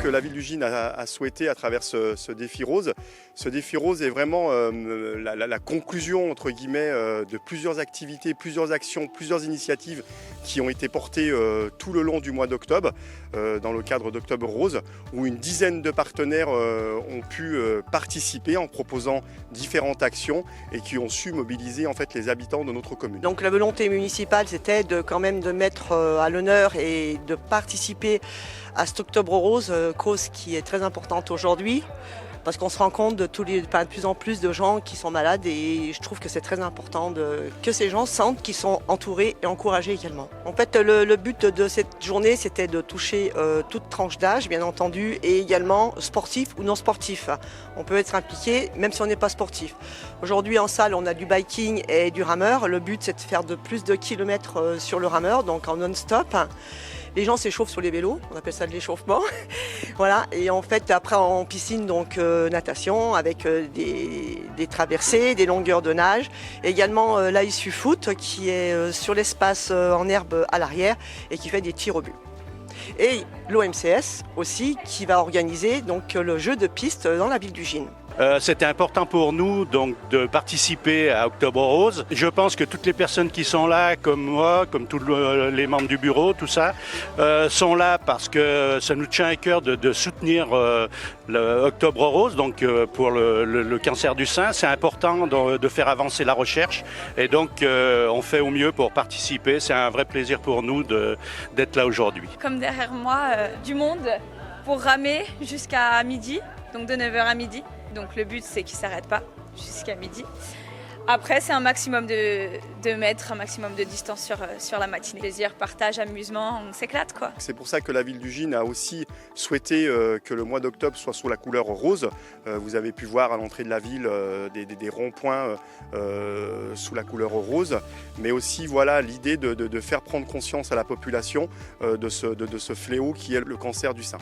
que la ville du Gine a souhaité à travers ce défi rose. Ce défi rose est vraiment la conclusion entre guillemets de plusieurs activités, plusieurs actions, plusieurs initiatives qui ont été portées tout le long du mois d'octobre dans le cadre d'Octobre Rose, où une dizaine de partenaires ont pu participer en proposant différentes actions et qui ont su mobiliser en fait les habitants de notre commune. Donc la volonté municipale, c'était quand même de mettre à l'honneur et de participer à cet Octobre Rose, cause qui est très importante aujourd'hui, parce qu'on se rend compte de plus en plus de gens qui sont malades, et je trouve que c'est très important que ces gens sentent qu'ils sont entourés et encouragés également. En fait, le but de cette journée, c'était de toucher toute tranche d'âge, bien entendu, et également sportif ou non sportif. On peut être impliqué même si on n'est pas sportif. Aujourd'hui en salle, on a du biking et du rameur. Le but, c'est de faire plus de kilomètres sur le rameur, donc en non-stop. Les gens s'échauffent sur les vélos, on appelle ça de l'échauffement. Voilà. Et en fait, après en piscine, donc natation avec des traversées, des longueurs de nage. Et également l'ISU Foot qui est sur l'espace en herbe à l'arrière et qui fait des tirs au but. Et l'OMCS aussi qui va organiser donc le jeu de piste dans la ville du Gine. C'était important pour nous donc de participer à Octobre Rose. Je pense que toutes les personnes qui sont là, comme moi, comme tous les membres du bureau, tout ça, sont là parce que ça nous tient à cœur de soutenir le Octobre Rose, donc pour le cancer du sein. C'est important de faire avancer la recherche et donc on fait au mieux pour participer. C'est un vrai plaisir pour nous d'être là aujourd'hui. Comme derrière moi, du monde pour ramer jusqu'à midi, donc de 9h à midi. Donc le but, c'est qu'il ne s'arrête pas jusqu'à midi. Après, c'est un maximum de mètres, un maximum de distance sur la matinée. Plaisir, partage, amusement, on s'éclate quoi. C'est pour ça que la ville du Gine a aussi souhaité que le mois d'octobre soit sous la couleur rose. Vous avez pu voir à l'entrée de la ville des ronds-points sous la couleur rose. Mais aussi voilà l'idée de faire prendre conscience à la population de ce fléau qui est le cancer du sein.